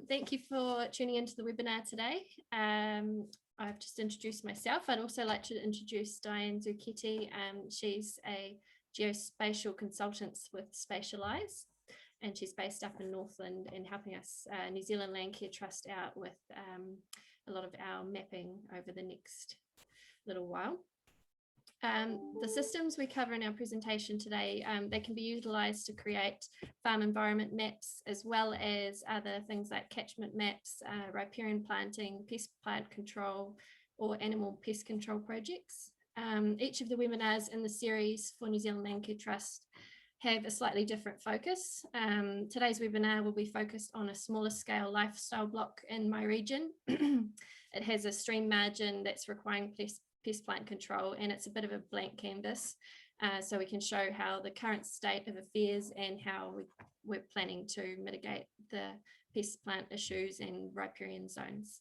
Thank you for tuning into the webinar today. I've just introduced myself. I'd also like to introduce Dianne Zucchetto. She's a geospatial consultant with Spatialise, and she's based up in Northland and helping us, New Zealand Landcare Trust, out with a lot of our mapping over the next little while. The systems we cover in our presentation today, they can be utilised to create farm environment maps, as well as other things like catchment maps, riparian planting, pest plant control, or animal pest control projects. Each of the webinars in the series for New Zealand Landcare Trust have a slightly different focus. Today's webinar will be focused on a smaller scale lifestyle block in my region. It has a stream margin that's requiring pest plant control, and it's a bit of a blank canvas, so we can show how the current state of affairs and how we're planning to mitigate the pest plant issues and riparian zones.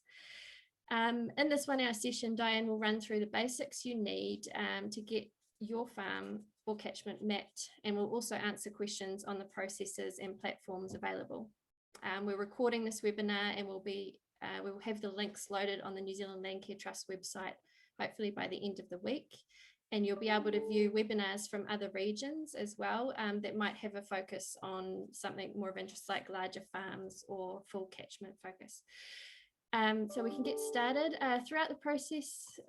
In this 1 hour session, Dianne will run through the basics you need to get your farm or catchment mapped, and we'll also answer questions on the processes and platforms available. We're recording this webinar, and we will have the links loaded on the New Zealand Landcare Trust website hopefully by the end of the week, and you'll be able to view webinars from other regions as well that might have a focus on something more of interest like larger farms or full catchment focus. So we can get started. Throughout the process,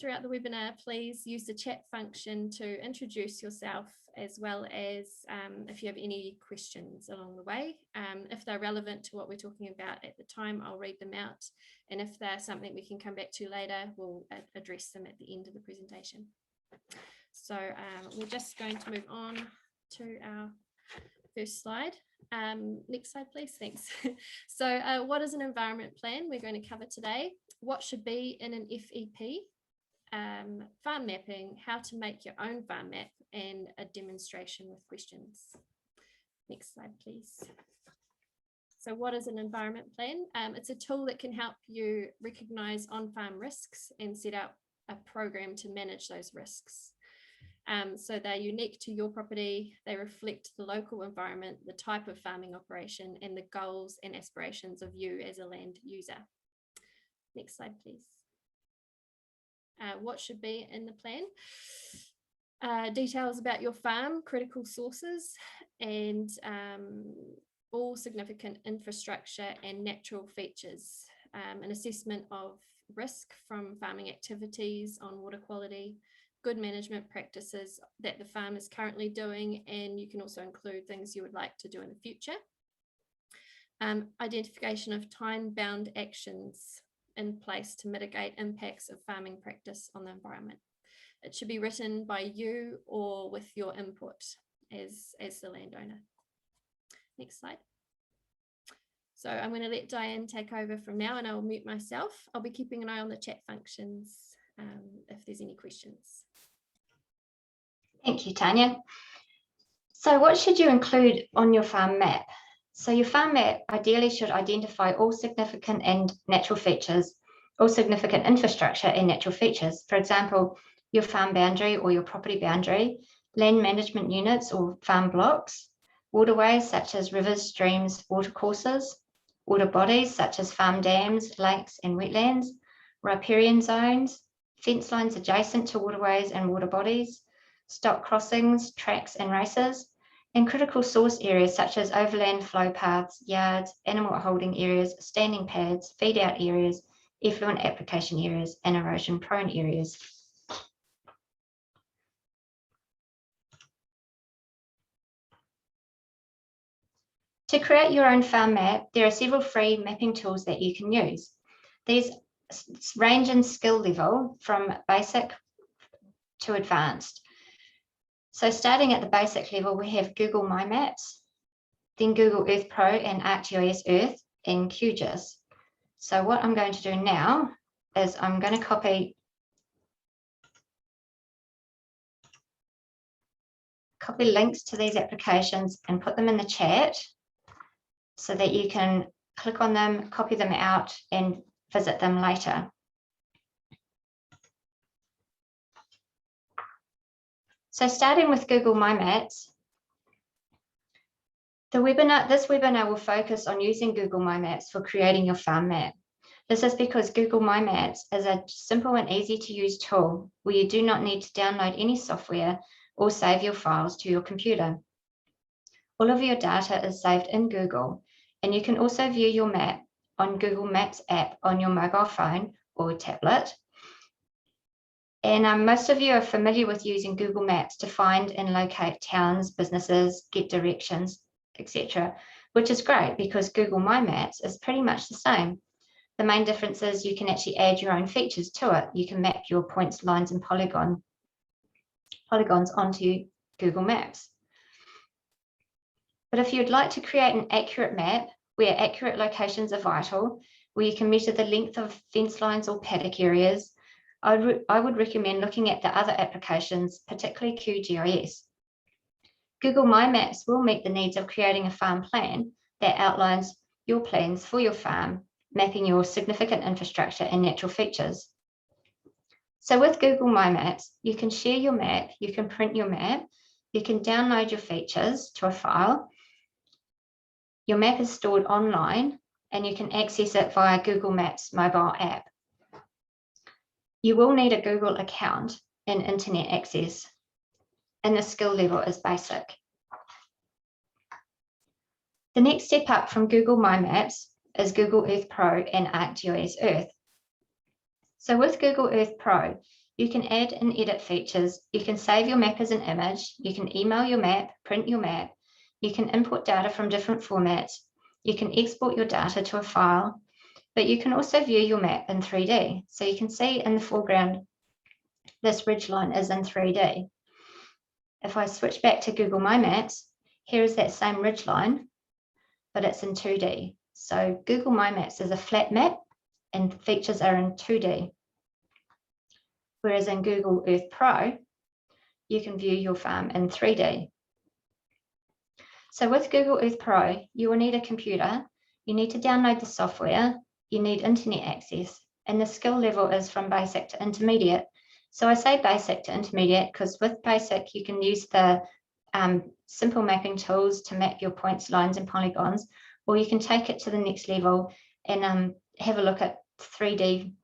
throughout the webinar, please use the chat function to introduce yourself, as well as if you have any questions along the way. If they're relevant to what we're talking about at the time, I'll read them out. And if they're something we can come back to later, we'll address them at the end of the presentation. So we're just going to move on to our first slide. Next slide, please. Thanks. So what is an environment plan? We're going to cover today. What should be in an FEP, farm mapping, how to make your own farm map, and a demonstration with questions. Next slide, please. So what is an environment plan? It's a tool that can help you recognize on-farm risks and set up a program to manage those risks. So they're unique to your property. They reflect the local environment, the type of farming operation, and the goals and aspirations of you as a land user. Next slide, please. What should be in the plan? Details about your farm, critical sources, and all significant infrastructure and natural features. An assessment of risk from farming activities on water quality, good management practices that the farm is currently doing, and you can also include things you would like to do in the future. Identification of time-bound actions in place to mitigate impacts of farming practice on the environment. It should be written by you or with your input as the landowner. Next slide. So I'm going to let Dianne take over from now, and I will mute myself. I'll be keeping an eye on the chat functions if there's any questions. Thank you, Tanya. So what should you include on your farm map? So your farm map ideally should identify all significant and natural features, all significant infrastructure and natural features. For example, your farm boundary or your property boundary, land management units or farm blocks, waterways such as rivers, streams, watercourses, water bodies such as farm dams, lakes and wetlands, riparian zones, fence lines adjacent to waterways and water bodies, stock crossings, tracks and races, and critical source areas such as overland flow paths, yards, animal holding areas, standing pads, feed out areas, effluent application areas, and erosion prone areas. To create your own farm map, there are several free mapping tools that you can use. These range in skill level from basic to advanced. So starting at the basic level, we have Google My Maps, then Google Earth Pro and ArcGis Earth and QGIS. So what I'm going to do now is I'm going to copy links to these applications and put them in the chat so that you can click on them, copy them out and visit them later. So starting with Google My Maps, This webinar will focus on using Google My Maps for creating your farm map. This is because Google My Maps is a simple and easy to use tool where you do not need to download any software or save your files to your computer. All of your data is saved in Google, and you can also view your map on Google Maps app on your mobile phone or tablet. And most of you are familiar with using Google Maps to find and locate towns, businesses, get directions, etc., which is great because Google My Maps is pretty much the same. The main difference is you can actually add your own features to it. You can map your points, lines, and polygons onto Google Maps. But if you'd like to create an accurate map where accurate locations are vital, where you can measure the length of fence lines or paddock areas, I would recommend looking at the other applications, particularly QGIS. Google My Maps will meet the needs of creating a farm plan that outlines your plans for your farm, mapping your significant infrastructure and natural features. So with Google My Maps, you can share your map, you can print your map, you can download your features to a file. Your map is stored online and you can access it via Google Maps mobile app. You will need a Google account and internet access, and the skill level is basic. The next step up from Google My Maps is Google Earth Pro and Arcgis Earth. So with Google Earth Pro, you can add and edit features. You can save your map as an image. You can email your map, print your map. You can import data from different formats. You can export your data to a file, but you can also view your map in 3D. So you can see in the foreground, this ridgeline is in 3D. If I switch back to Google My Maps, here is that same ridgeline, but it's in 2D. So Google My Maps is a flat map and features are in 2D. Whereas in Google Earth Pro, you can view your farm in 3D. So with Google Earth Pro, you will need a computer, you need to download the software, you need internet access, and the skill level is from basic to intermediate. So I say basic to intermediate because with basic, you can use the simple mapping tools to map your points, lines, and polygons, or you can take it to the next level and have a look at 3D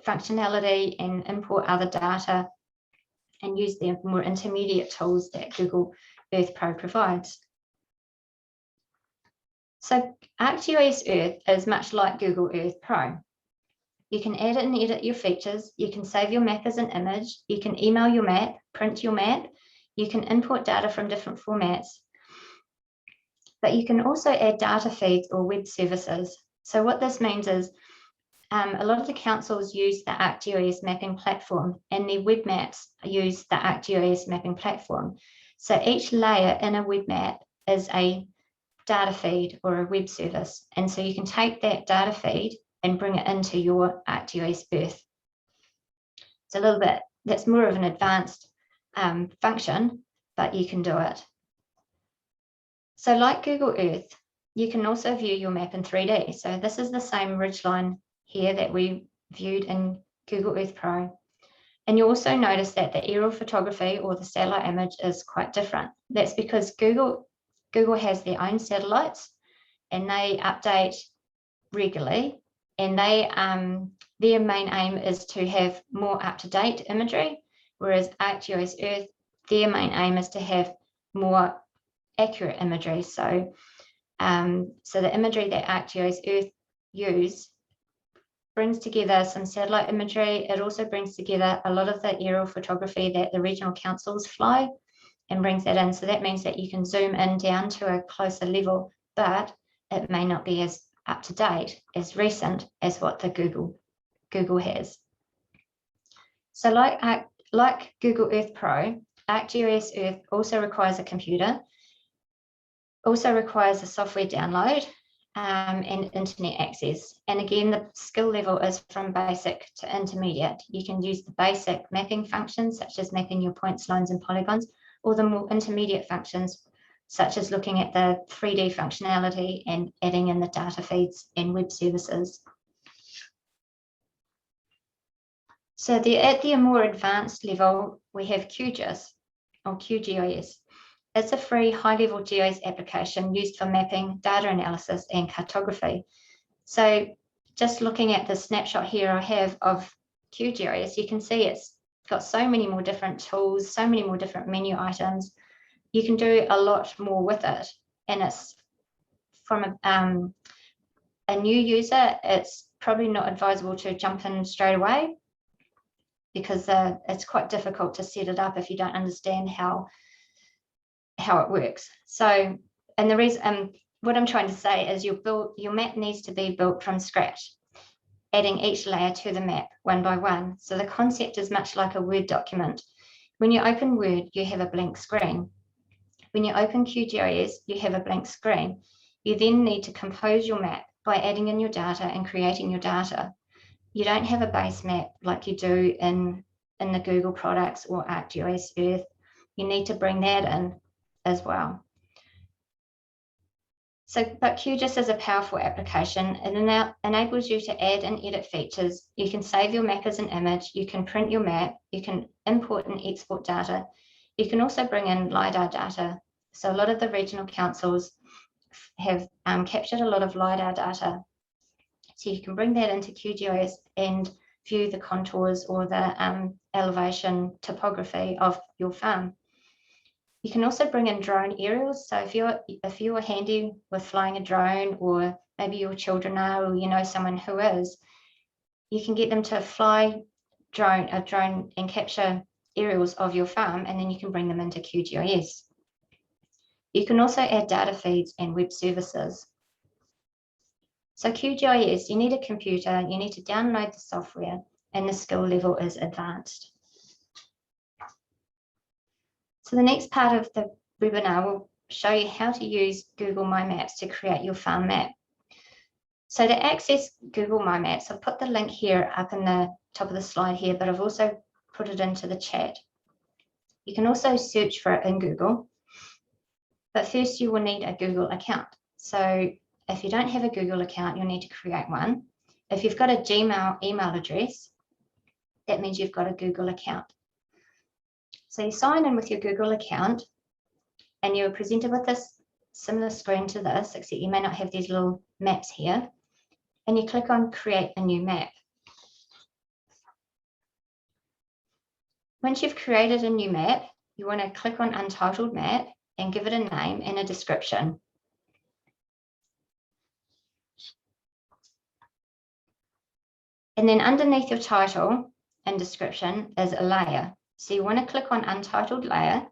functionality and import other data and use the more intermediate tools that Google Earth Pro provides. So Arcgis Earth is much like Google Earth Pro. You can add and edit your features. You can save your map as an image. You can email your map, print your map. You can import data from different formats. But you can also add data feeds or web services. So what this means is a lot of the councils use the Arcgis mapping platform and their web maps use the Arcgis mapping platform. So each layer in a web map is a data feed or a web service. And so you can take that data feed and bring it into your Arcgis Earth. It's a little bit, that's more of an advanced function, but you can do it. So like Google Earth, you can also view your map in 3D. So this is the same ridgeline here that we viewed in Google Earth Pro. And you also notice that the aerial photography or the satellite image is quite different. That's because Google has their own satellites and they update regularly, and their main aim is to have more up-to-date imagery, whereas Arcgis Earth, their main aim is to have more accurate imagery. So, so the imagery that Arcgis Earth use brings together some satellite imagery. It also brings together a lot of the aerial photography that the regional councils fly and brings that in. So that means that you can zoom in down to a closer level, but it may not be as up to date, as recent as what the Google has. So like Google Earth Pro, Arcgis Earth also requires a computer, also requires a software download and internet access. And again, the skill level is from basic to intermediate. You can use the basic mapping functions, such as mapping your points, lines, and polygons, or the more intermediate functions, such as looking at the 3D functionality and adding in the data feeds and web services. So at the more advanced level, we have QGIS or QGIS. It's a free high-level GIS application used for mapping, data analysis, and cartography. So just looking at the snapshot here I have of QGIS, you can see it's got so many more different tools, so many more different menu items. You can do a lot more with it. And it's from a new user, it's probably not advisable to jump in straight away because it's quite difficult to set it up if you don't understand how it works. So, and the reason, what I'm trying to say is your map needs to be built from scratch, adding each layer to the map one by one. So the concept is much like a Word document. When you open Word, you have a blank screen. When you open QGIS, you have a blank screen. You then need to compose your map by adding in your data and creating your data. You don't have a base map like you do in the Google products or Arcgis Earth. You need to bring that in as well. So, but QGIS is a powerful application. It enables you to add and edit features. You can save your map as an image. You can print your map. You can import and export data. You can also bring in LiDAR data. So a lot of the regional councils have captured a lot of LiDAR data. So you can bring that into QGIS and view the contours or the elevation topography of your farm. You can also bring in drone aerials. So if you are handy with flying a drone, or maybe your children are, or you know someone who is, you can get them to fly a drone and capture aerials of your farm, and then you can bring them into QGIS. You can also add data feeds and web services. So QGIS, you need a computer, you need to download the software, and the skill level is advanced. So the next part of the webinar will show you how to use Google My Maps to create your farm map. So to access Google My Maps, I've put the link here up in the top of the slide here, but I've also put it into the chat. You can also search for it in Google, but first you will need a Google account. So if you don't have a Google account, you'll need to create one. If you've got a Gmail email address, that means you've got a Google account. So you sign in with your Google account and you're presented with this similar screen to this, except you may not have these little maps here. And you click on Create a New Map. Once you've created a new map, you want to click on Untitled Map and give it a name and a description. And then underneath your title and description is a layer. So you want to click on Untitled Layer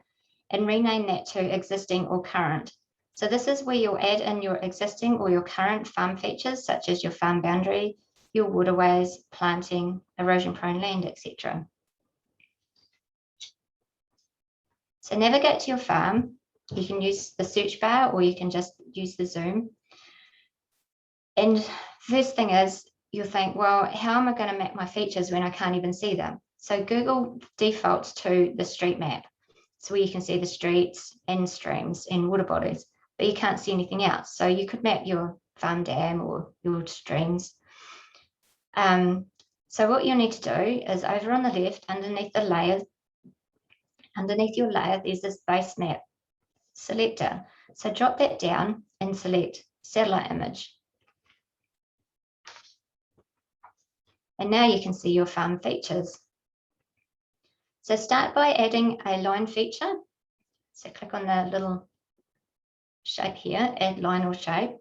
and rename that to Existing or Current. So this is where you'll add in your existing or your current farm features, such as your farm boundary, your waterways, planting, erosion-prone land, etc. So navigate to your farm. You can use the search bar or you can just use the zoom. And first thing is, you'll think, well, how am I going to map my features when I can't even see them? So Google defaults to the street map. So where you can see the streets and streams and water bodies, but you can't see anything else. So you could map your farm dam or your streams. So what you'll need to do is over on the left, underneath the layer, underneath your layer, there's this base map selector. So drop that down and select satellite image. And now you can see your farm features. So start by adding a line feature. So click on the little shape here, add line or shape.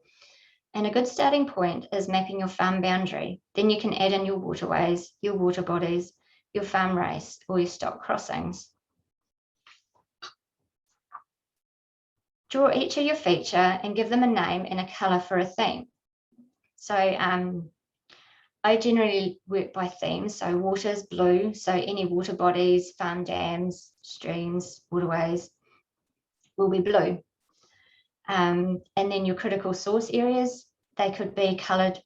And a good starting point is mapping your farm boundary. Then you can add in your waterways, your water bodies, your farm race, or your stock crossings. Draw each of your feature and give them a name and a colour for a theme. So I generally work by themes, so water's blue, so any water bodies, farm dams, streams, waterways will be blue. And then your critical source areas, they could be coloured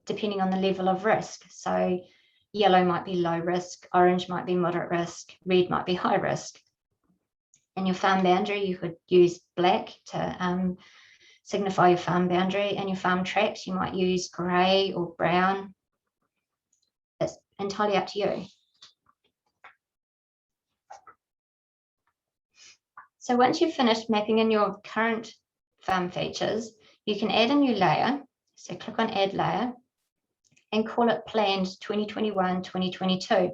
depending on the level of risk. So yellow might be low risk, orange might be moderate risk, red might be high risk. And your farm boundary, you could use black to signify your farm boundary, and your farm tracks, you might use grey or brown. It's entirely up to you. So once you've finished mapping in your current farm features, you can add a new layer. So click on Add Layer and call it Planned 2021-2022.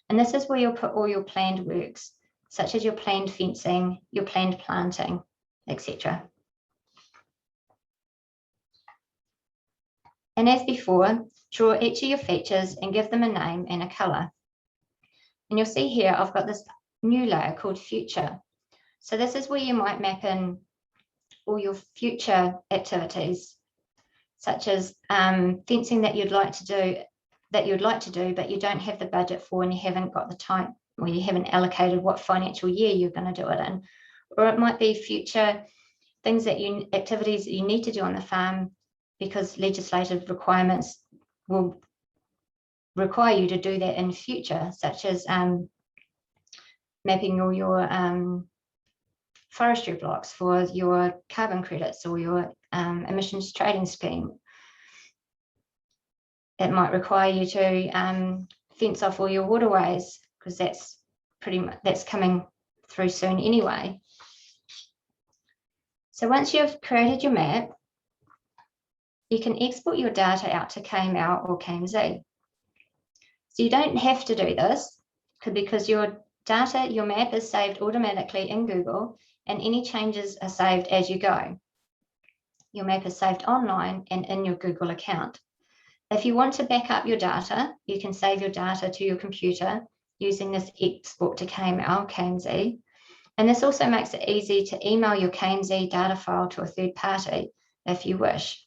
And this is where you'll put all your planned works, such as your planned fencing, your planned planting, etc. And as before, draw each of your features and give them a name and a colour. And you'll see here, I've got this new layer called Future. So this is where you might map in all your future activities, such as fencing that you'd like to do, but you don't have the budget for and you haven't got the time, or you haven't allocated what financial year you're going to do it in. Or it might be future things activities that you need to do on the farm because legislative requirements will require you to do that in future, such as mapping all your forestry blocks for your carbon credits or your emissions trading scheme. It might require you to fence off all your waterways, because that's coming through soon anyway. So once you've created your map, you can export your data out to Kml or Kmz. So you don't have to do this because your map is saved automatically in Google, and any changes are saved as you go. Your map is saved online and in your Google account. If you want to back up your data, you can save your data to your computer using this export to Kml Kmz. And this also makes it easy to email your Kmz data file to a third party if you wish.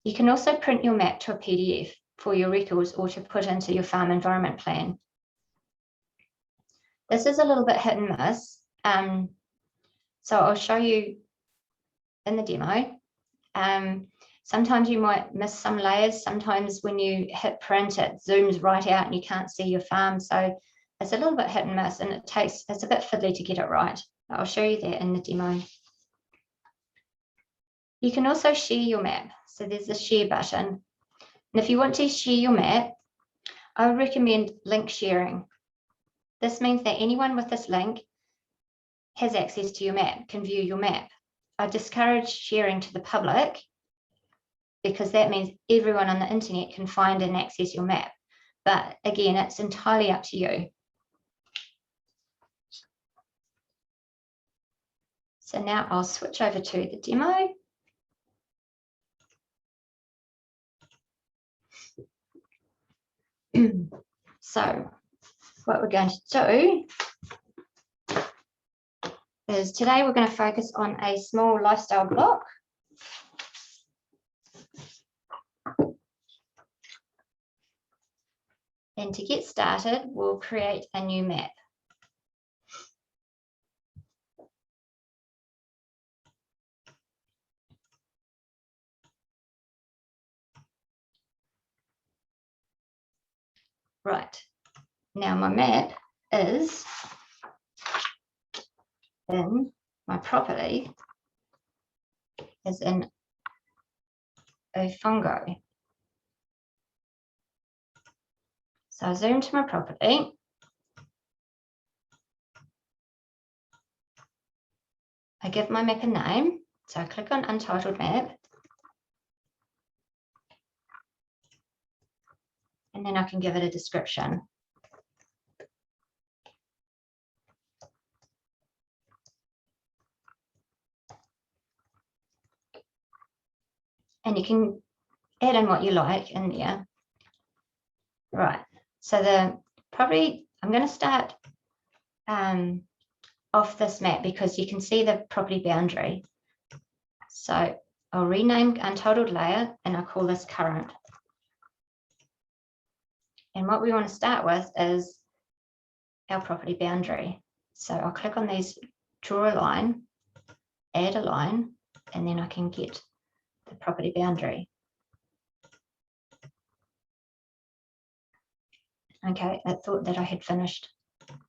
You can also print your map to a PDF for your records or to put into your farm environment plan. This is a little bit hit and miss. So I'll show you in the demo. Sometimes you might miss some layers. Sometimes when you hit print, it zooms right out and you can't see your farm. So it's a little bit hit and miss, and it's a bit fiddly to get it right. I'll show you that in the demo. You can also share your map. So there's the share button. And if you want to share your map, I would recommend link sharing. This means that anyone with this link has access to your map, can view your map. I discourage sharing to the public because that means everyone on the internet can find and access your map. But again, it's entirely up to you. So now I'll switch over to the demo. So what we're going to do is today we're going to focus on a small lifestyle block. And to get started, we'll create a new map. Right, now my map is in my property, is in Whanganui. So I zoom to my property. I give my map a name. So I click on Untitled Map. And then I can give it a description. And you can add in what you like in there. Right, so I'm going to start off this map because you can see the property boundary. So I'll rename Untitled Layer and I'll call this Current. And what we want to start with is our property boundary. So I'll click on these, draw a line, add a line, and then I can get the property boundary. Okay, I thought that I had finished.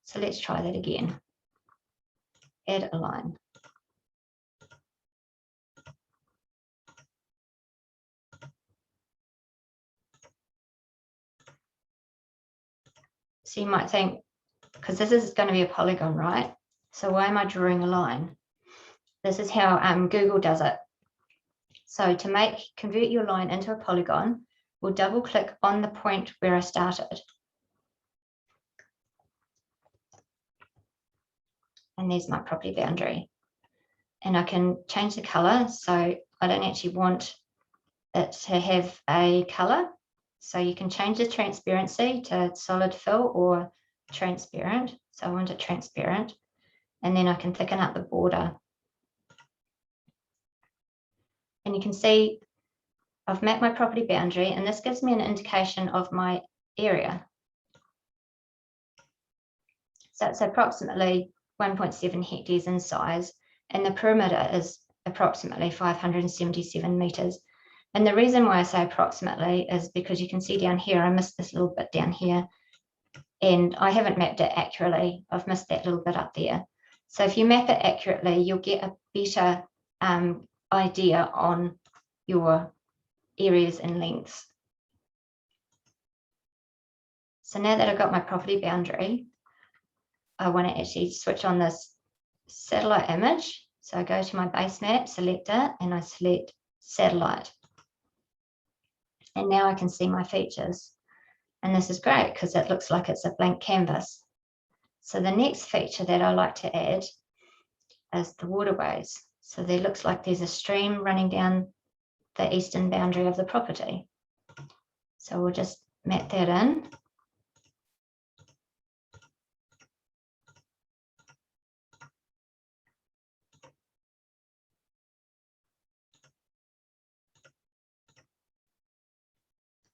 So let's try that again. Add a line. So you might think, because this is going to be a polygon, right? So why am I drawing a line? This is how Google does it. So to convert your line into a polygon, we'll double click on the point where I started. And there's my property boundary. And I can change the color. So I don't actually want it to have a color. So you can change the transparency to solid fill or transparent. So I want it transparent. And then I can thicken up the border. And you can see I've mapped my property boundary, and this gives me an indication of my area. So it's approximately 1.7 hectares in size, and the perimeter is approximately 577 meters. And the reason why I say approximately is because you can see down here, I missed this little bit down here, and I haven't mapped it accurately. I've missed that little bit up there. So if you map it accurately, you'll get a better idea on your areas and lengths. So now that I've got my property boundary, I want to actually switch on this satellite image. So I go to my base map, select it, and I select satellite. And now I can see my features. And this is great because it looks like it's a blank canvas. So the next feature that I like to add is the waterways. So there looks like there's a stream running down the eastern boundary of the property. So we'll just map that in.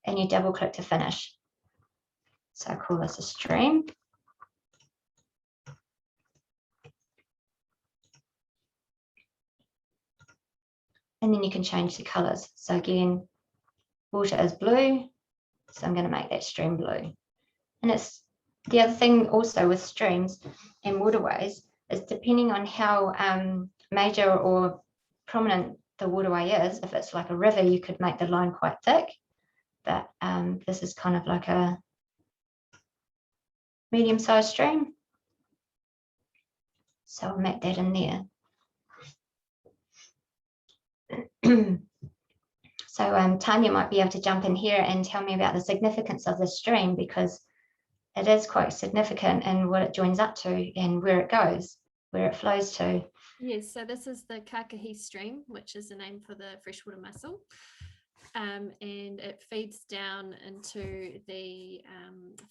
And you double click to finish. So I call this a stream. And then you can change the colors. So again, water is blue. So I'm going to make that stream blue. And it's the other thing also with streams and waterways is depending on how major or prominent the waterway is. If it's like a river, you could make the line quite thick. But this is kind of like a medium-sized stream. So I'll map that in there. So Tanya might be able to jump in here and tell me about the significance of the stream, because it is quite significant in what it joins up to and where it goes, where it flows to. Yes, so this is the Kakahi stream, which is the name for the freshwater mussel. And it feeds down into the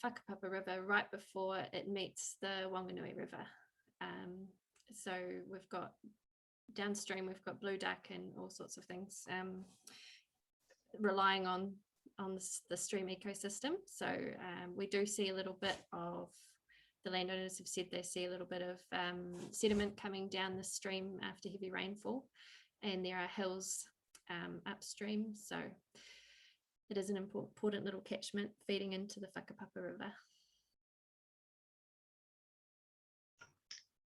Whakapapa River right before it meets the Whanganui River. So we've got downstream, we've got blue duck and all sorts of things relying on the stream ecosystem. So we do see a little bit of, the landowners have said they see a little bit of sediment coming down the stream after heavy rainfall, and there are hills upstream. So it is an important little catchment feeding into the Whakapapa River.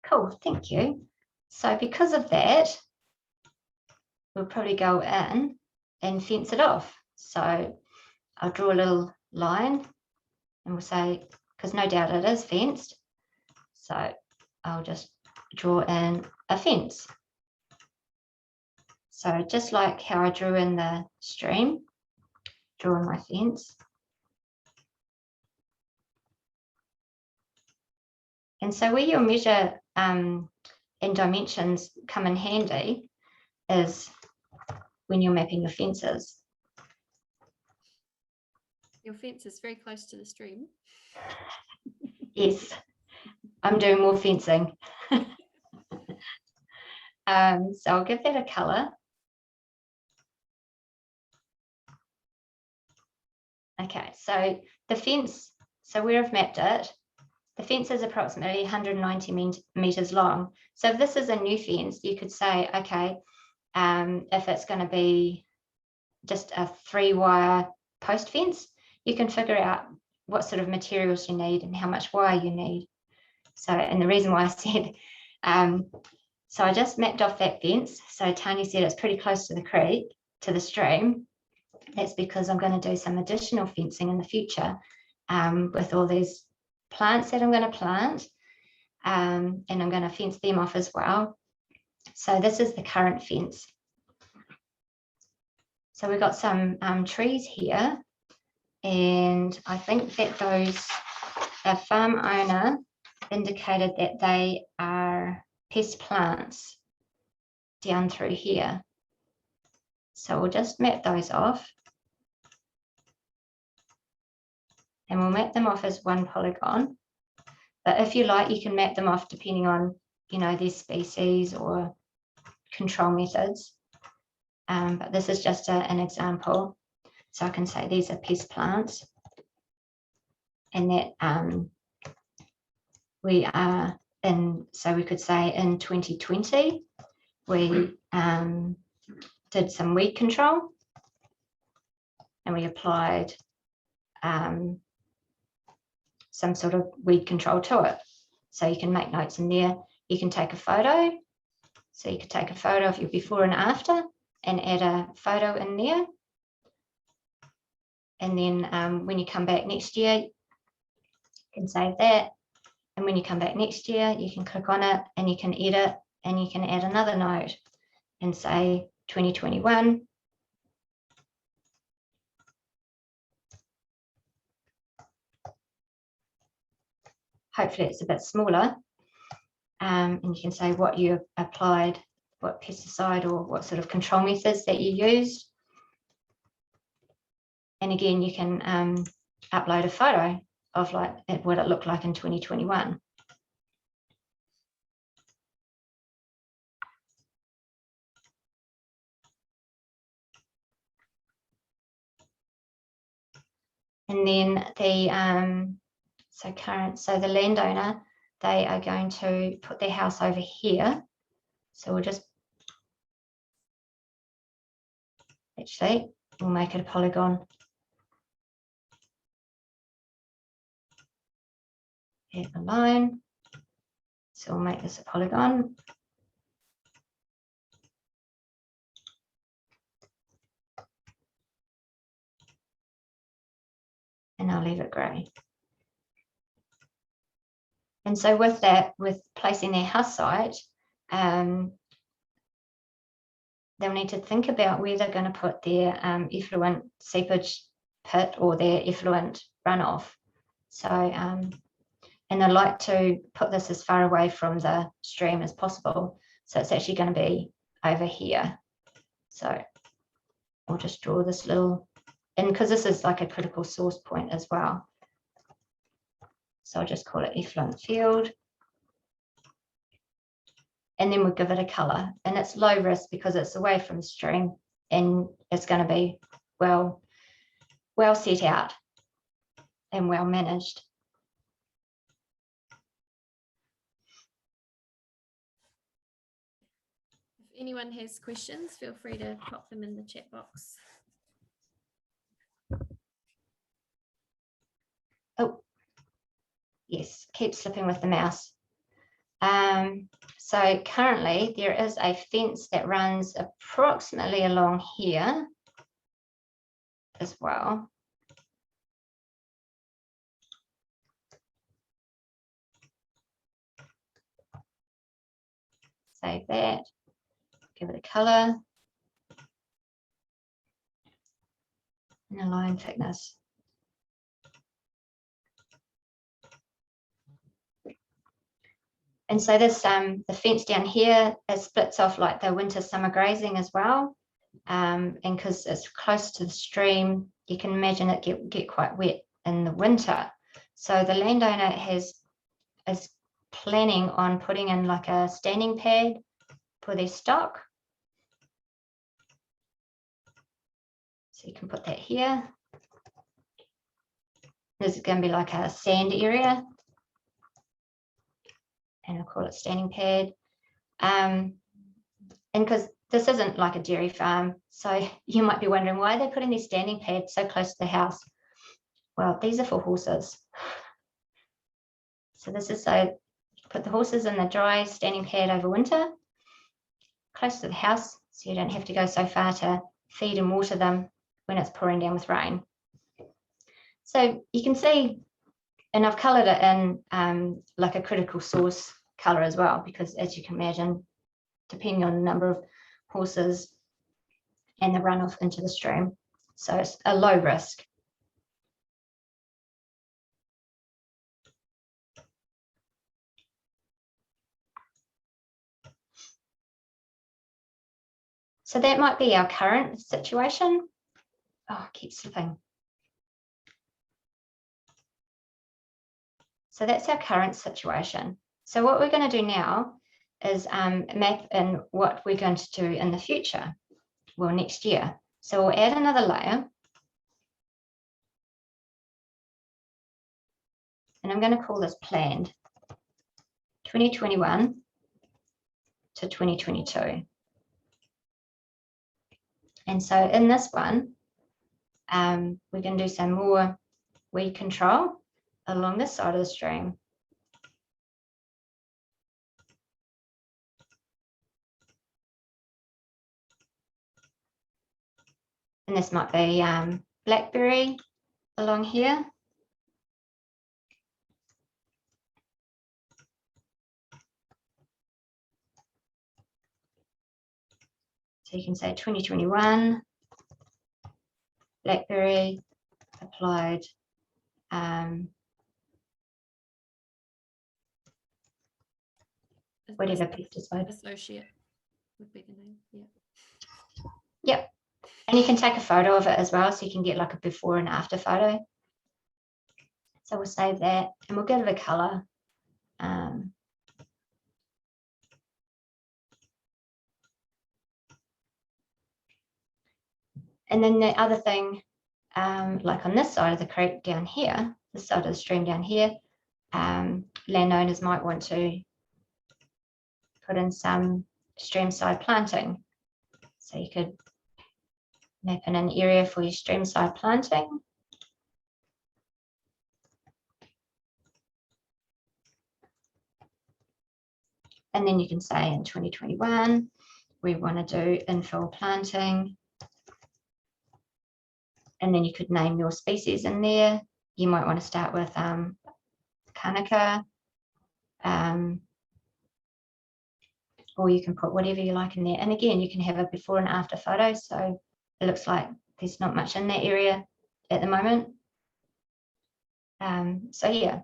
Cool, thank you. So because of that, we'll probably go in and fence it off. So I'll draw a little line and we'll say, because no doubt it is fenced, so I'll just draw in a fence. So just like how I drew in the stream, draw in my fence. And so where your measure and dimensions come in handy is when you're mapping your fences. Your fence is very close to the stream. Yes, I'm doing more fencing. So I'll give that a colour. Okay, so the fence, so where I've mapped it, the fence is approximately 190 meters long. So if this is a new fence, you could say, okay, if it's going to be just a 3-wire post fence, you can figure out what sort of materials you need and how much wire you need. So, and the reason why I said, so I just mapped off that fence. So Tanya said it's pretty close to the creek, to the stream. That's because I'm going to do some additional fencing in the future with all these plants that I'm going to plant, and I'm going to fence them off as well. So this is the current fence. So we've got some trees here, and I think that the farm owner indicated that they are pest plants down through here. So we'll just map those off. And we'll map them off as one polygon. But if you like, you can map them off depending on, their species or control methods. But this is just an example. So I can say these are pest plants. And that we are so we could say in 2020, we did some weed control, and we applied some sort of weed control to it. So you can make notes in there. You can take a photo. So you could take a photo of your before and after and add a photo in there. And then when you come back next year, you can save that. And when you come back next year, you can click on it and you can edit and you can add another note and say 2021. Hopefully it's a bit smaller. And you can say what you applied, what pesticide or what sort of control methods that you used. And again, you can upload a photo of what it looked like in 2021. And then the landowner, they are going to put their house over here. So we'll make it a polygon. Add a line. So we'll make this a polygon. And I'll leave it grey. And so with that, with placing their house site, they'll need to think about where they're going to put their effluent seepage pit or their effluent runoff. So, and they like to put this as far away from the stream as possible. So it's actually going to be over here. So we'll just draw this little, and because this is like a critical source point as well. So I'll just call it effluent field. And then we'll give it a colour. And it's low risk because it's away from the stream and it's going to be well set out and well managed. If anyone has questions, feel free to pop them in the chat box. Oh, yes, keep slipping with the mouse. So currently there is a fence that runs approximately along here as well. Save that, give it a colour and a line thickness. And so this, the fence down here, it splits off like the winter summer grazing as well. And because it's close to the stream, you can imagine it get quite wet in the winter. So the landowner is planning on putting in like a standing pad for their stock. So you can put that here. This is going to be like a sand area. And I'll call it standing pad. And because this isn't like a dairy farm, so you might be wondering why they're putting these standing pads so close to the house. Well, these are for horses. So this is so put the horses in the dry standing pad over winter, close to the house, so you don't have to go so far to feed and water them when it's pouring down with rain. So you can see And I've coloured it in like a critical source colour as well, because as you can imagine, depending on the number of horses and the runoff into the stream. So it's a low risk. So that might be our current situation. Oh, I keep slipping. So that's our current situation. So what we're going to do now is map in what we're going to do in the future, well, next year. So we'll add another layer. And I'm going to call this planned 2021 to 2022. And so in this one, we're going to do some more weed control along this side of the stream. And this might be blackberry along here. So you can say 2021, blackberry applied whatever pesticide. Associate would be the name, yeah. Yep. And you can take a photo of it as well, so you can get like a before and after photo. So we'll save that and we'll give it a colour. And then the other thing, like on this side of the creek down here, this side of the stream down here, landowners might want to put in some streamside planting. So you could map in an area for your streamside planting. And then you can say in 2021, we want to do infill planting. And then you could name your species in there. You might want to start with Kanaka, or you can put whatever you like in there. And again, you can have a before and after photo. So it looks like there's not much in that area at the moment. So yeah,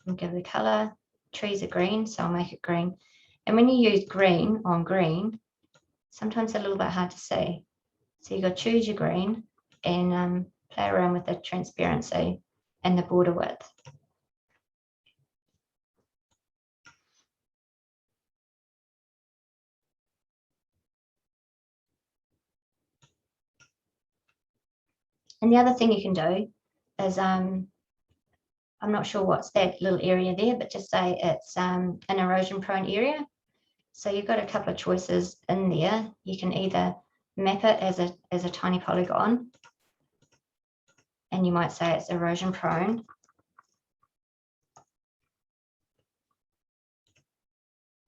I'll give it a color. Trees are green, so I'll make it green. And when you use green on green, sometimes it's a little bit hard to see. So you got to choose your green and play around with the transparency and the border width. And the other thing you can do is, I'm not sure what's that little area there, but just say it's an erosion prone area. So you've got a couple of choices in there. You can either map it as a tiny polygon, and you might say it's erosion prone.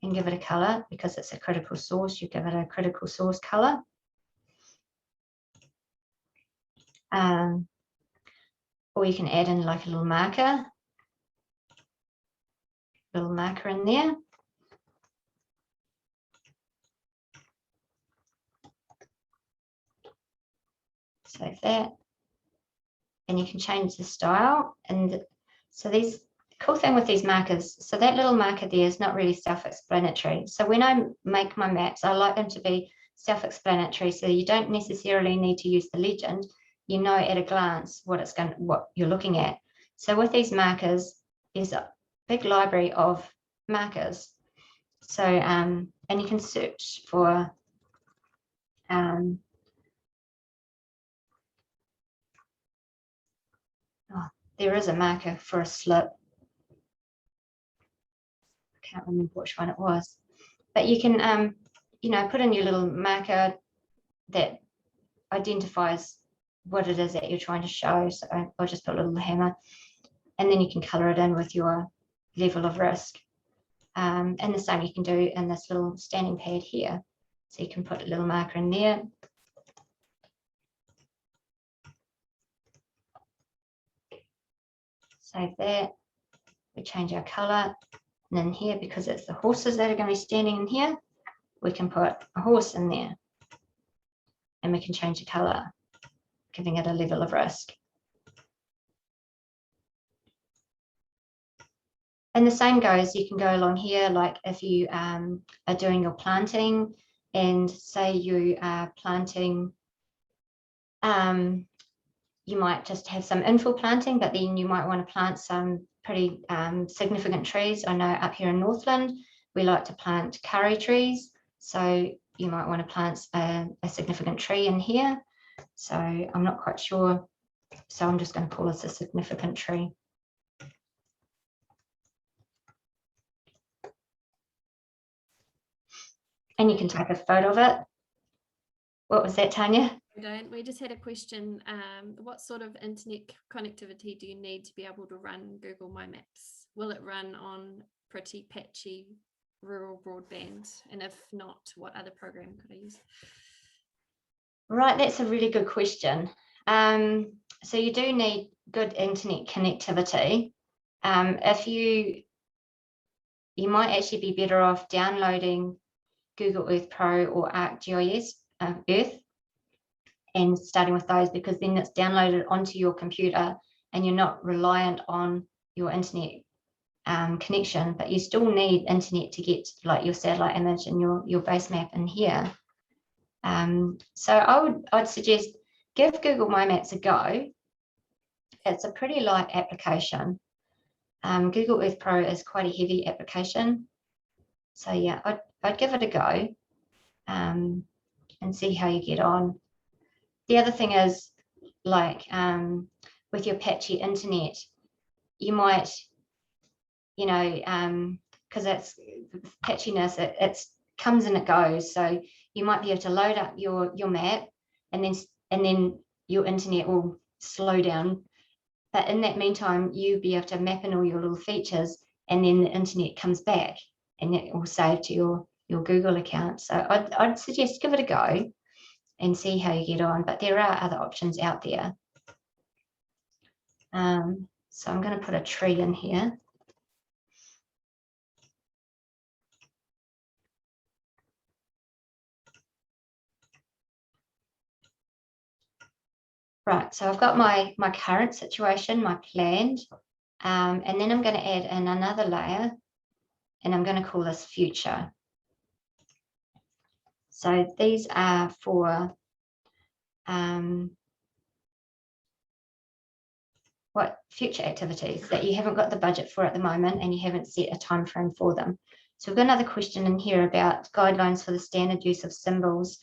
And give it a color because it's a critical source. You give it a critical source color. Or you can add in like a little marker in there. Save that. And you can change the style. And so these, cool thing with these markers, so that little marker there is not really self-explanatory. So when I make my maps, I like them to be self-explanatory, so you don't necessarily need to use the legend. You know at a glance what you're looking at. So with these markers, there's a big library of markers. So and you can search for there is a marker for a slip. I can't remember which one it was, but you can you know, put in your little marker that identifies what it is that you're trying to show. So I'll just put a little hammer, and then you can color it in with your level of risk. And the same you can do in this little standing pad here. So you can put a little marker in there. Save that. We change our color. And then here, because it's the horses that are going to be standing in here, we can put a horse in there. And we can change the color, giving it a level of risk. And the same goes, you can go along here, like if you are doing your planting and say you are planting, you might just have some infill planting, but then you might want to plant some pretty significant trees. I know up here in Northland, we like to plant curry trees. So you might want to plant a significant tree in here. So I'm not quite sure. So I'm just going to call this a significant tree. And you can take a photo of it. What was that, Tanya? We just had a question. What sort of internet connectivity do you need to be able to run Google My Maps? Will it run on pretty patchy rural broadband? And if not, what other program could I use? Right, that's a really good question. So you do need good internet connectivity. If you might actually be better off downloading Google Earth Pro or Arcgis Earth and starting with those, because then it's downloaded onto your computer and you're not reliant on your internet connection, but you still need internet to get like your satellite image and your base map in here. So I'd suggest give Google My Maps a go. It's a pretty light application. Google Earth Pro is quite a heavy application. So yeah, I'd give it a go and see how you get on. The other thing is, like with your patchy internet, you might, you know, because that's patchiness, it comes and it goes. So you might be able to load up your map and then your internet will slow down. But in that meantime, you'll be able to map in all your little features and then the internet comes back and it will save to your Google account. So I'd suggest give it a go and see how you get on, but there are other options out there. So I'm going to put a tree in here. Right, so I've got my current situation, my planned, and then I'm going to add in another layer, and I'm going to call this future. So these are for what future activities that you haven't got the budget for at the moment and you haven't set a time frame for them. So we've got another question in here about guidelines for the standard use of symbols.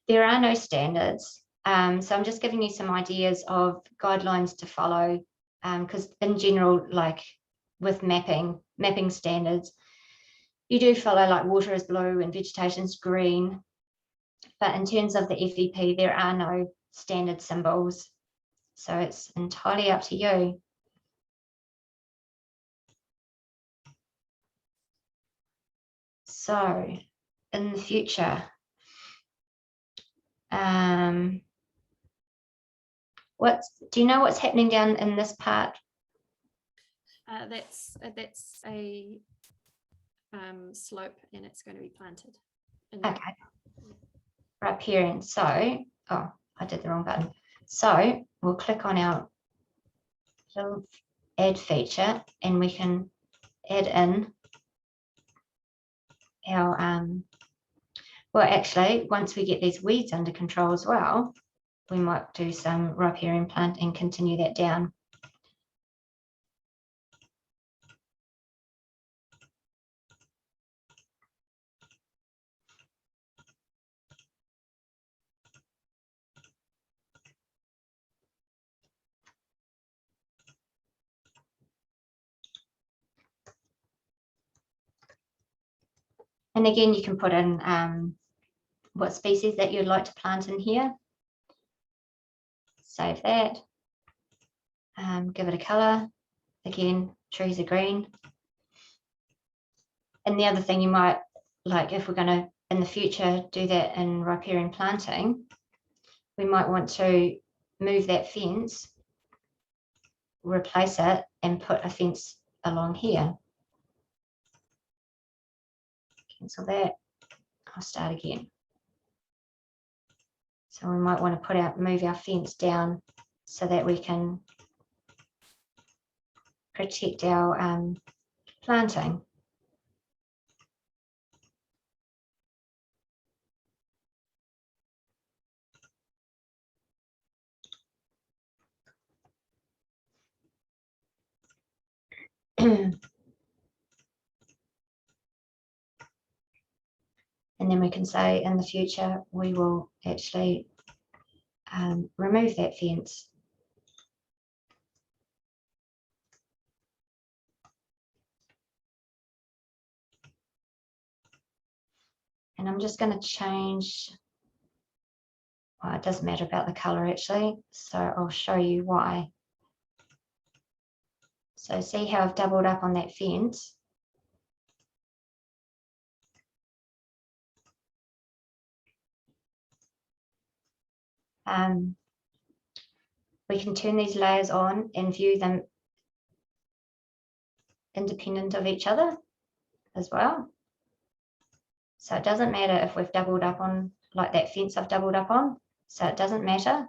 There are no standards. So I'm just giving you some ideas of guidelines to follow, because in general, like with mapping standards, you do follow like water is blue and vegetation's green. But in terms of the FEP, there are no standard symbols. So it's entirely up to you. So in the future, do you know what's happening down in this part? That's a slope and it's going to be planted. Okay. Right here, and so, oh, I did the wrong button. So we'll click on our little add feature and we can add in our, well, actually, once we get these weeds under control as well, we might do some riparian plant and continue that down. And again, you can put in what species that you'd like to plant in here. Save that. Give it a color. Again, trees are green. And the other thing you might, like if we're going to, in the future, do that in riparian planting, we might want to move that fence, replace it, and put a fence along here. Cancel that. I'll start again. So we might want to move our fence down so that we can protect our planting. And then we can say in the future, we will actually remove that fence. And I'm just going to change, well, it doesn't matter about the color actually, so I'll show you why. So see how I've doubled up on that fence? We can turn these layers on and view them independent of each other as well. So it doesn't matter if we've doubled up on, like that fence I've doubled up on, so it doesn't matter.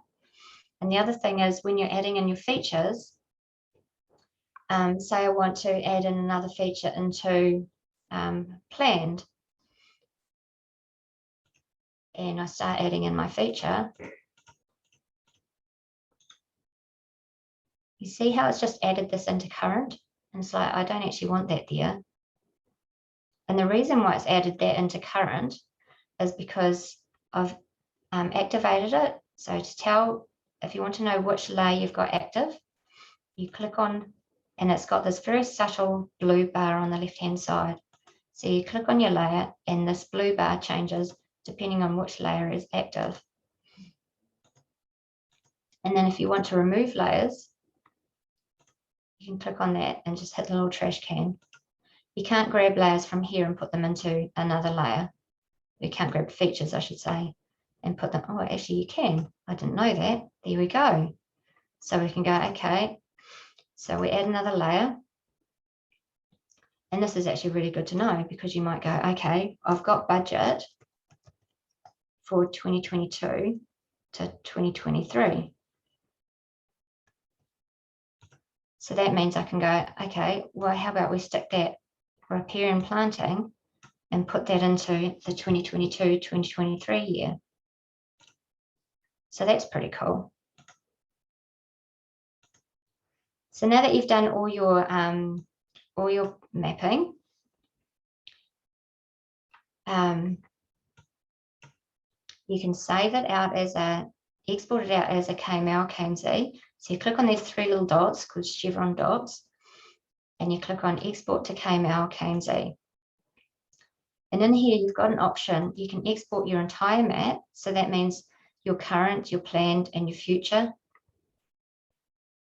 And the other thing is when you're adding in your features, say I want to add in another feature into planned, and I start adding in my feature, you see how it's just added this into current? And it's like, I don't actually want that there. And the reason why it's added that into current is because I've activated it. So to tell, if you want to know which layer you've got active, you click on, and it's got this very subtle blue bar on the left-hand side. So you click on your layer and this blue bar changes depending on which layer is active. And then if you want to remove layers, you can click on that and just hit the little trash can. You can't grab layers from here and put them into another layer. You can't grab features, I should say, and put them, oh, actually you can. I didn't know that. There we go. So we can go, okay. So we add another layer. And this is actually really good to know because you might go, okay, I've got budget for 2022 to 2023. So that means I can go, okay, well, how about we stick that riparian planting and put that into the 2022-2023 year. So that's pretty cool. So now that you've done all your mapping, you can save it out as export it out as a Kml Kmz. So you click on these three little dots called chevron dots, and you click on export to Kml Kmz. And in here, you've got an option. You can export your entire map. So that means your current, your planned, and your future.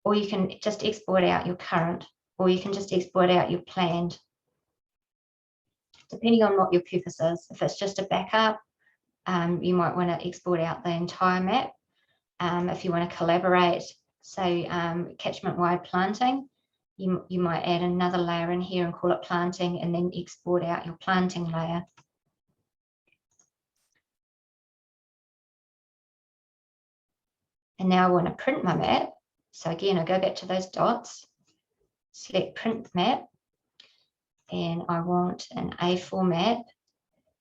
Or you can just export out your current, or you can just export out your planned, depending on what your purpose is. If it's just a backup, you might want to export out the entire map. If you want to collaborate, say catchment-wide planting, you might add another layer in here and call it planting, and then export out your planting layer. And now I want to print my map. So again, I go back to those dots, select print map, and I want an A4 map,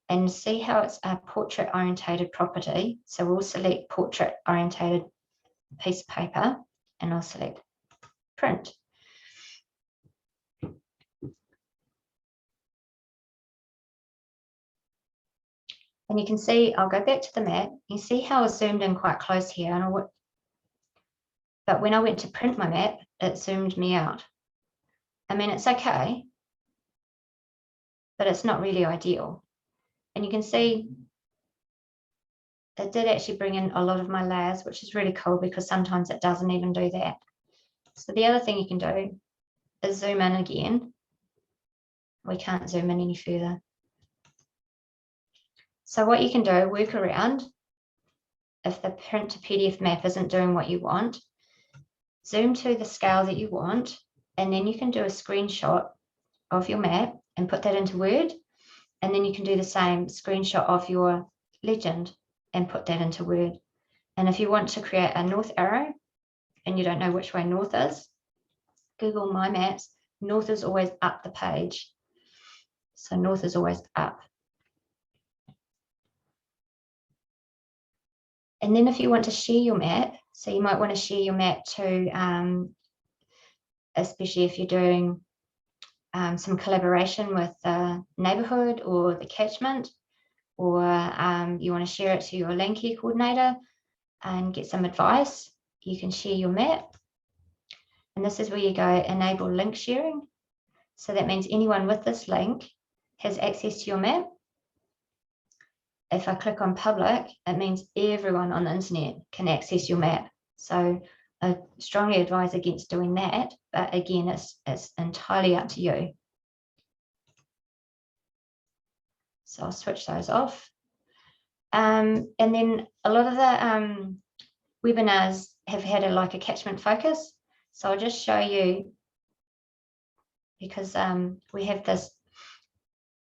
and see how it's a portrait orientated property. So we'll select portrait orientated piece of paper, and I'll select print. And you can see, I'll go back to the map. You see how I zoomed in quite close here, and but when I went to print my map, it zoomed me out. I mean, it's okay, but it's not really ideal. And you can see it did actually bring in a lot of my layers, which is really cool because sometimes it doesn't even do that. So the other thing you can do is zoom in again. We can't zoom in any further. So what you can do, work around, if the print to PDF map isn't doing what you want, zoom to the scale that you want, and then you can do a screenshot of your map and put that into Word. And then you can do the same screenshot of your legend and put that into Word. And if you want to create a north arrow and you don't know which way north is, Google My Maps, north is always up the page. So north is always up. And then if you want to share your map, so you might want to share your map to, especially if you're doing some collaboration with the neighbourhood or the catchment, or you want to share it to your land care coordinator and get some advice, you can share your map. And this is where you go enable link sharing. So that means anyone with this link has access to your map. If I click on public, it means everyone on the internet can access your map. So I strongly advise against doing that, but again, it's entirely up to you. So I'll switch those off. And then a lot of the webinars have had a catchment focus. So I'll just show you, because we have this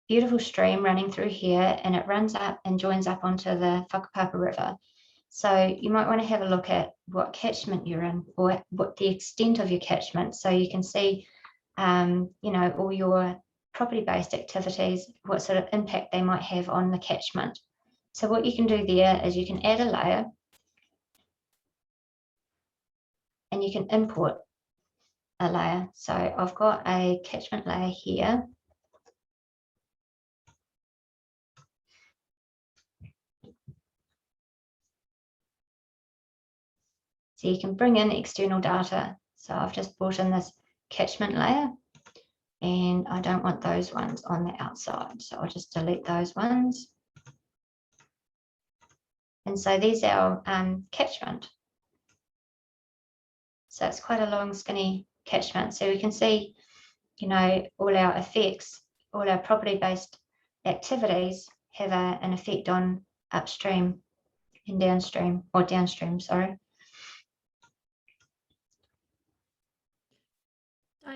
beautiful stream running through here, and it runs up and joins up onto the Whakapapa River. So you might want to have a look at what catchment you're in, or what the extent of your catchment, so you can see, all your property-based activities, what sort of impact they might have on the catchment. So what you can do there is you can add a layer, and you can import a layer. So I've got a catchment layer here. So you can bring in external data. So I've just brought in this catchment layer, and I don't want those ones on the outside. So I'll just delete those ones. And so there's our catchment. So it's quite a long, skinny catchment. So we can see, all our effects, all our property-based activities have an effect on upstream and downstream, or downstream, sorry.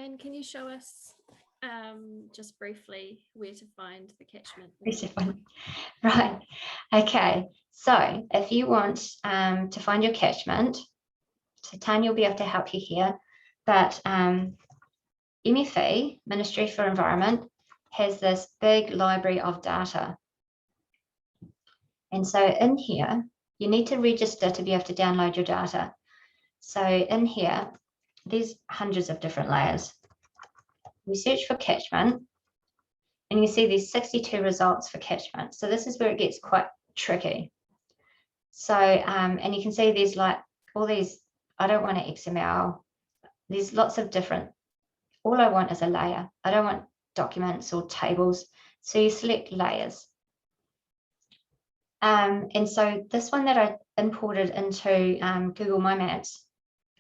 Dianne, can you show us just briefly where to find the catchment? Right, okay. So if you want to find your catchment, so Tanya will be able to help you here, but MFE, Ministry for Environment, has this big library of data. And so in here, you need to register to be able to download your data. So in here, there's hundreds of different layers. We search for catchment, and you see there's 62 results for catchment. So this is where it gets quite tricky. So, and you can see there's all these, I don't want an XML. There's lots of different, all I want is a layer. I don't want documents or tables. So you select layers. And so this one that I imported into Google My Maps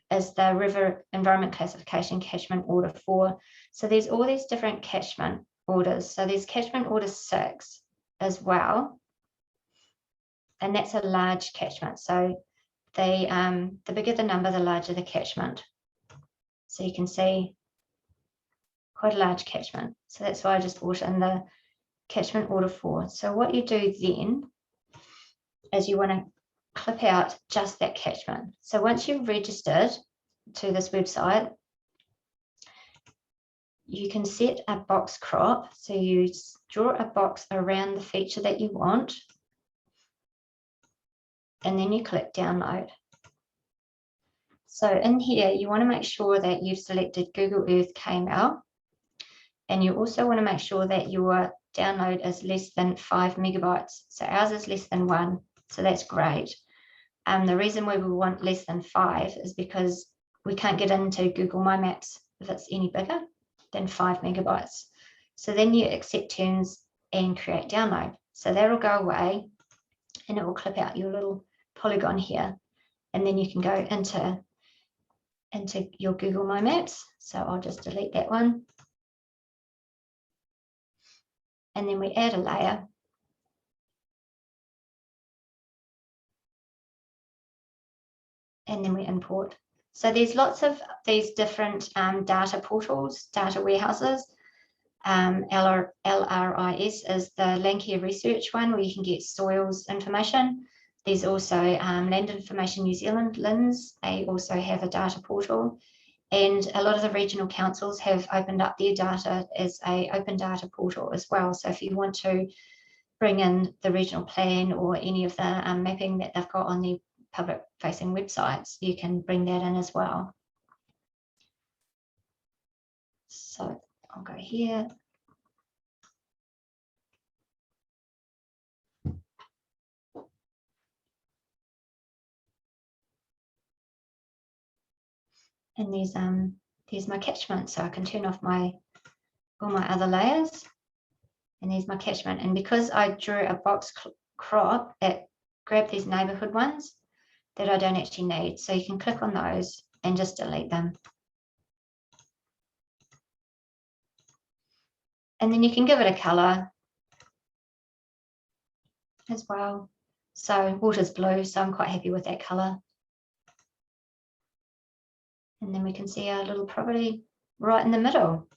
is the River Environment Classification Catchment Order 4. So there's all these different catchment orders. So there's Catchment Order 6 as well. And that's a large catchment. So the bigger the number, the larger the catchment. So you can see quite a large catchment. So that's why I just brought in the Catchment Order 4. So what you do then is you want to clip out just that catchment. So once you've registered to this website, you can set a box crop. So you draw a box around the feature that you want, and then you click download. So in here, you want to make sure that you've selected Google Earth Kml, and you also want to make sure that your download is less than 5 megabytes. So ours is less than 1, so that's great. The reason why we want less than 5 is because we can't get into Google My Maps if it's any bigger than 5 megabytes. So then you accept terms and create download. So that'll go away, and it will clip out your little polygon here. And then you can go into your Google My Maps. So I'll just delete that one. And then we add a layer. And then we import. So there's lots of these different data portals, data warehouses. LRIS is the Land Care Research one, where you can get soils information. There's also Land Information New Zealand, LINZ. They also have a data portal. And a lot of the regional councils have opened up their data as an open data portal as well. So if you want to bring in the regional plan or any of the mapping that they've got on their public facing websites, you can bring that in as well. So I'll go here. And there's my catchment, so I can turn off all my other layers. And there's my catchment. And because I drew a box crop, it grabbed these neighborhood ones that I don't actually need. So you can click on those and just delete them. And then you can give it a color as well. So water's blue, so I'm quite happy with that color. And then we can see our little property right in the middle.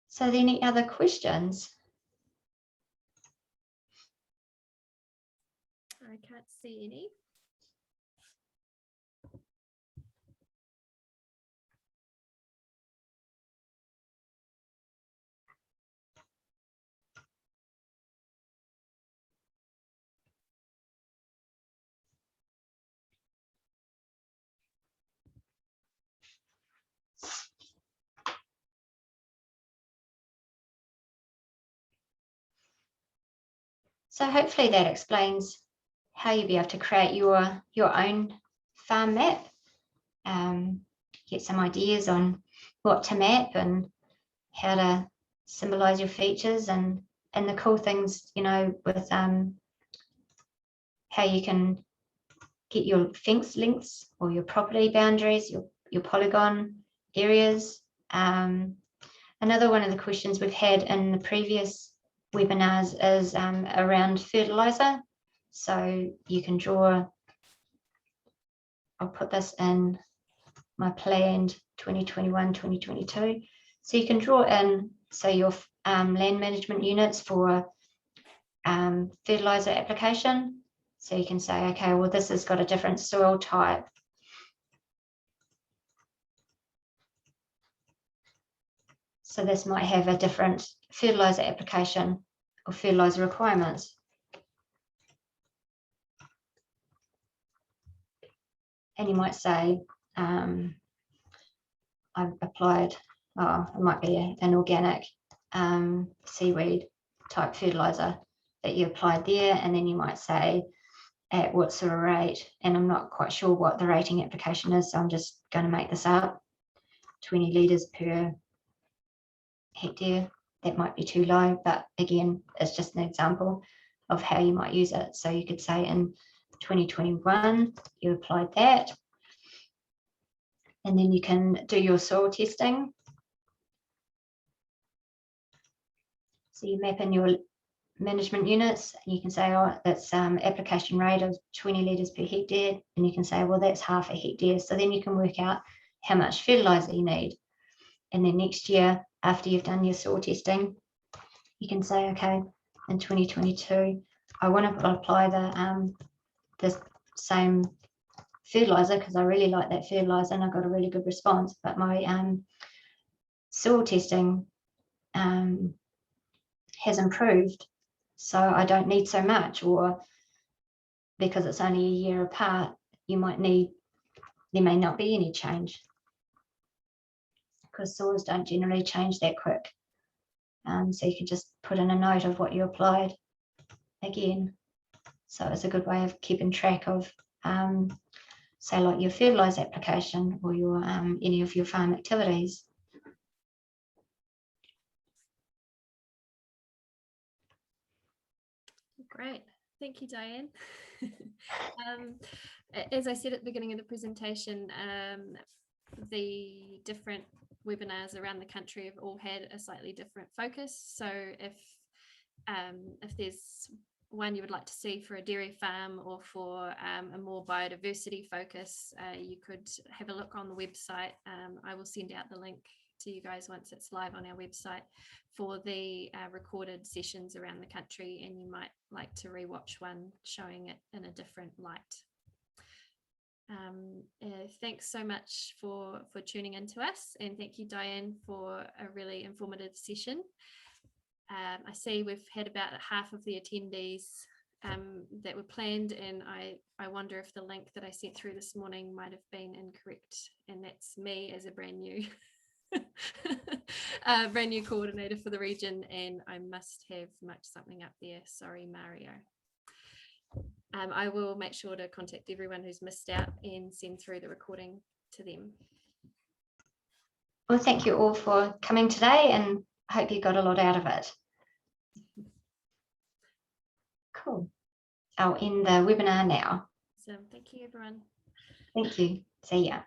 So any other questions? I can't see any. So hopefully that explains how you'll be able to create your own farm map, get some ideas on what to map and how to symbolize your features, and the cool things, you know, with how you can get your fence lengths or your property boundaries, your polygon areas. Another one of the questions we've had in the previous webinars is around fertilizer. So you can draw, I'll put this in my planned 2021-2022. So you can draw in, so your land management units for fertilizer application. So you can say, okay, well, this has got a different soil type. So this might have a different fertilizer application or fertilizer requirements. And you might say, I've applied, it might be an organic seaweed type fertilizer that you applied there. And then you might say, at what sort of rate, and I'm not quite sure what the rating application is, so I'm just going to make this up, 20 litres per hectare. That might be too low, but again, it's just an example of how you might use it. So you could say in 2021, you applied that, and then you can do your soil testing. So you map in your management units, and you can say, oh, that's application rate of 20 litres per hectare, and you can say, well, that's half a hectare. So then you can work out how much fertilizer you need. And then next year, after you've done your soil testing, you can say, okay, in 2022, I want to apply the same fertilizer because I really like that fertilizer and I got a really good response, but my soil testing has improved, so I don't need so much. Or because it's only a year apart, you might need, there may not be any change because soils don't generally change that quick. So you can just put in a note of what you applied again. So it's a good way of keeping track of, say, like your fertilizer application or your any of your farm activities. Great, thank you, Dianne. As I said at the beginning of the presentation, the different webinars around the country have all had a slightly different focus. So if there's one you would like to see for a dairy farm or for a more biodiversity focus, you could have a look on the website. I will send out the link to you guys once it's live on our website for the recorded sessions around the country, and you might like to rewatch one showing it in a different light. Thanks so much for tuning in to us, and thank you, Dianne, for a really informative session. I see we've had about half of the attendees that were planned, and I wonder if the link that I sent through this morning might have been incorrect, and that's me as a brand new coordinator for the region, and I must have mucked something up there. Sorry, Mario. I will make sure to contact everyone who's missed out and send through the recording to them. Well, thank you all for coming today, and I hope you got a lot out of it. Cool. I'll end the webinar now. So thank you, everyone. Thank you. See ya.